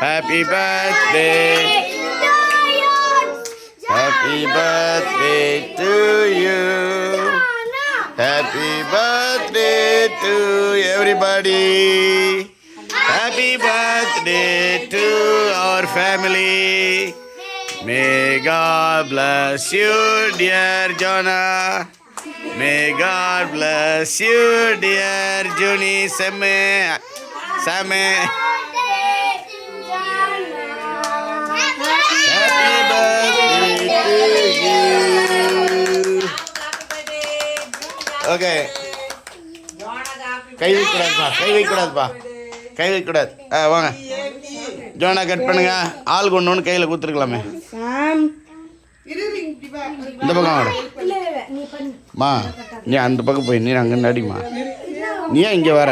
Happy birthday. Happy birthday to you. Happy birthday to everybody. Happy birthday to our family. May God bless you, dear Jonah. May God bless you, dear Junie, Same. Happy birthday to you. Okay. கை வைக்கூடாதுப்பா வாங்க ஜோனா cut பண்ணுங்க ஆள் கொண்டு ஒன்று கையில் கொடுத்துருக்கலாமே இந்த பக்கம் வாங்க மா நீ அந்த பக்கம் போய் நீ அங்கே நடிமா நீ ஏன் இங்கே வர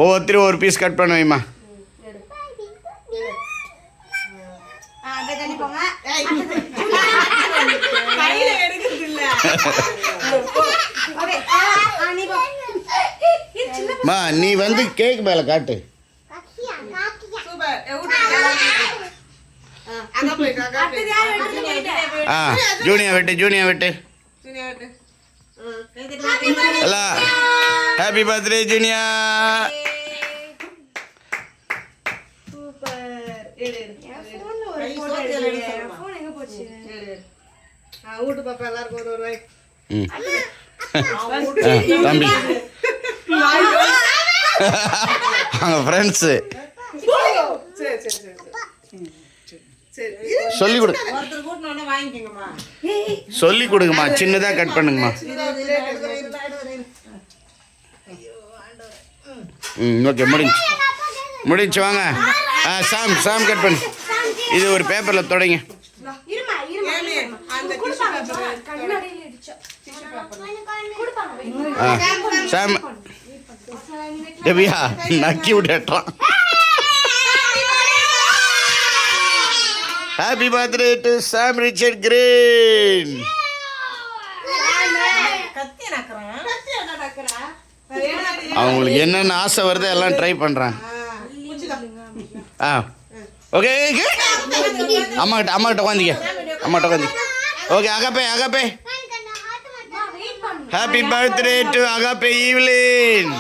ஒவ்வொருத்தரும் ஒரு பீஸ் கட் பண்ண வைமா மா நீ வந்து கேக் மேல காட்டு ஜூனியா வெட்டு ஹாப்பி பர்த்டே ஜூனியா தம்பி அவங்க ஃப்ரெண்ட்ஸு சொல்லி கொடுங்கம்மா சின்னதாக கட் பண்ணுங்கம்மா ஓகே முடிஞ்சு வாங்க சாம் கட் பண்ணு இது ஒரு பேப்பரில் தொடங்க சாம் டெபியா நக்கி விட்டுறான் Happy birthday to Sam Richard Green. அவங்களுக்கு என்னென்ன ஆசை வருதோ எல்லாம் ட்ரை பண்ணுறேன் ஓகே அம்மாக்கிட்ட உட்காந்துக்க okay Agape happy birthday to Agape Evelyn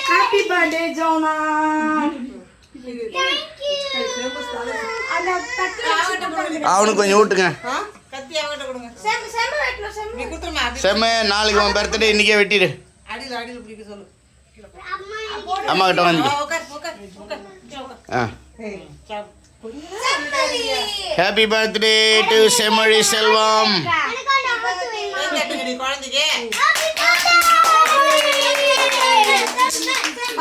Happy birthday, Jonah. அவனுக்கு கொஞ்சம் ஊட்டுங்க செம்ம நாளைக்கு உன் பர்த்டே இன்னைக்கே வெட்டிடு அம்மா கிட்ட வந்து ஹாப்பி பர்த்டே டு செம்மொழி செல்வம்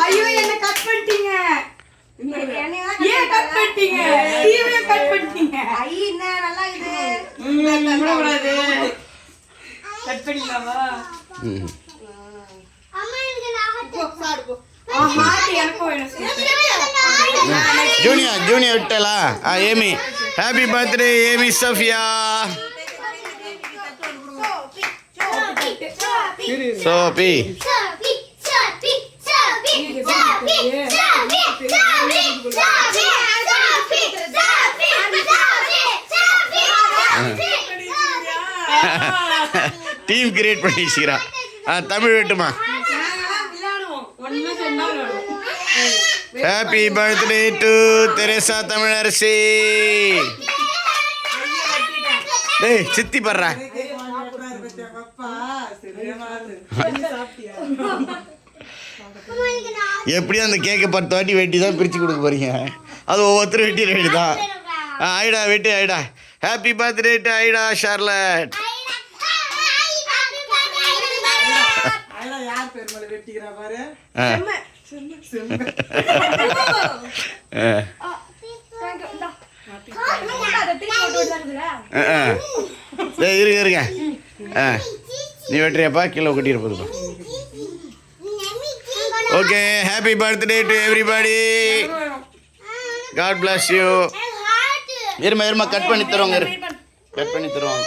ஐயோ என்ன கட் பண்ணிட்டீங்க ஏன் கட் பண்ணிட்டீங்க டிவியை கட் பண்ணிட்டீங்க ஐ என்ன நல்லா இது விடக்கூடாது கட் பண்ணிடலாமா அம்மா எனக்கு நான் சாடுபோ எனக்கு வேணும் ஜூனியா விட்டலா Amy happy birthday Amy Safia Sophie team create பண்ணிக்கிறா தமிழ் வெட்டுமா happy birthday to Teresa Tamilarasi டேய் சித்தி படுறா எப்படியும் அந்த கேக்கை 10 வாட்டி வெட்டி தான் பிரித்து கொடுக்க போறீங்க அது ஒவ்வொருத்தரும் வெட்டி ரெடி தான் ஐடா வெட்டி Aida happy birthday to Aida Charlotte இருங்க நீ வெட்டுறியாப்பா கீழே கொட்டிட போதுப்பா okay happy birthday to everybody. God bless you. இருமா கட் பண்ணி தருவாங்க, கட் பண்ணி தருவாங்க.